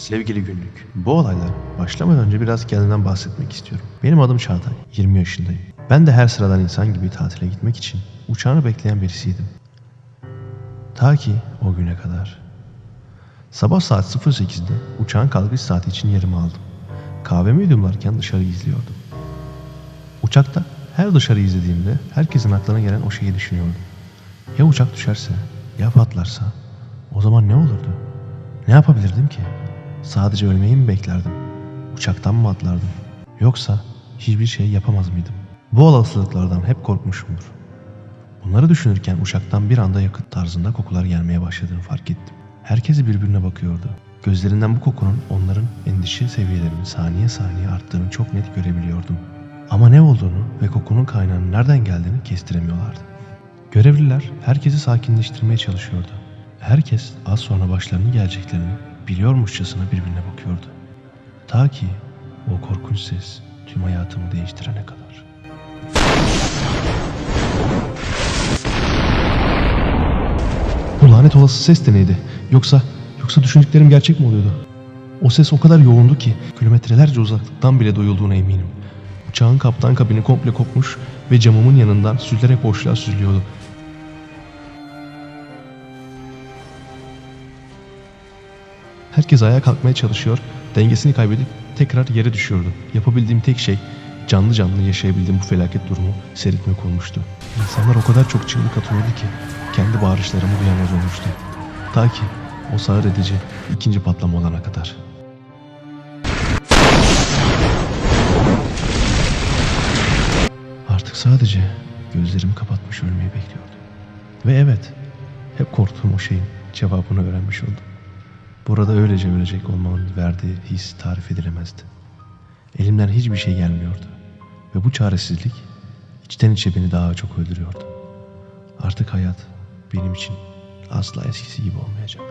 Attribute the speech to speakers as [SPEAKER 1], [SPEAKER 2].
[SPEAKER 1] Sevgili günlük, bu olaylar başlamadan önce biraz kendimden bahsetmek istiyorum. Benim adım Çağatay, 20 yaşındayım. Ben de her sıradan insan gibi tatile gitmek için uçağını bekleyen birisiydim. Ta ki o güne kadar. Sabah saat 08'de uçağın kalkış saati için yerimi aldım. Kahvemi yudumlarken dışarı izliyordum. Uçakta her dışarı izlediğimde herkesin aklına gelen o şeyi düşünüyordum. Ya uçak düşerse, ya patlarsa, o zaman ne olurdu? Ne yapabilirdim ki? Sadece ölmeyi mi beklerdim? Uçaktan mı atlardım? Yoksa hiçbir şey yapamaz mıydım? Bu olasılıklardan hep korkmuşumdur. Bunları düşünürken uçaktan bir anda yakıt tarzında kokular gelmeye başladığını fark ettim. Herkes birbirine bakıyordu. Gözlerinden bu kokunun onların endişe seviyelerinin saniye saniye arttığını çok net görebiliyordum. Ama ne olduğunu ve kokunun kaynağının nereden geldiğini kestiremiyorlardı. Görevliler herkesi sakinleştirmeye çalışıyordu. Herkes az sonra başlarına geleceklerini biliyormuşçasına birbirine bakıyordu. Ta ki o korkunç ses tüm hayatımı değiştirene kadar. Bu lanet olası ses de neydi? Yoksa düşündüklerim gerçek mi oluyordu? O ses o kadar yoğundu ki kilometrelerce uzaklıktan bile duyulduğuna eminim. Uçağın kaptan kabini komple kopmuş ve camımın yanından süzülerek boşluğa süzülüyordu. Herkes ayağa kalkmaya çalışıyor, dengesini kaybedip tekrar yere düşüyordu. Yapabildiğim tek şey canlı canlı yaşayabildiğim bu felaket durumu seyretmek olmuştu. İnsanlar o kadar çok çığlık atıyordu ki kendi bağırışlarımı duyamaz olmuştum. Ta ki o sağır edici ikinci patlama olana kadar. Artık sadece gözlerimi kapatmış ölmeyi bekliyordum. Ve evet, hep korktuğum o şeyin cevabını öğrenmiş oldum. Burada öylece ölecek olmanın verdiği his tarif edilemezdi. Elimden hiçbir şey gelmiyordu. Ve bu çaresizlik içten içe beni daha çok öldürüyordu. Artık hayat benim için asla eskisi gibi olmayacak.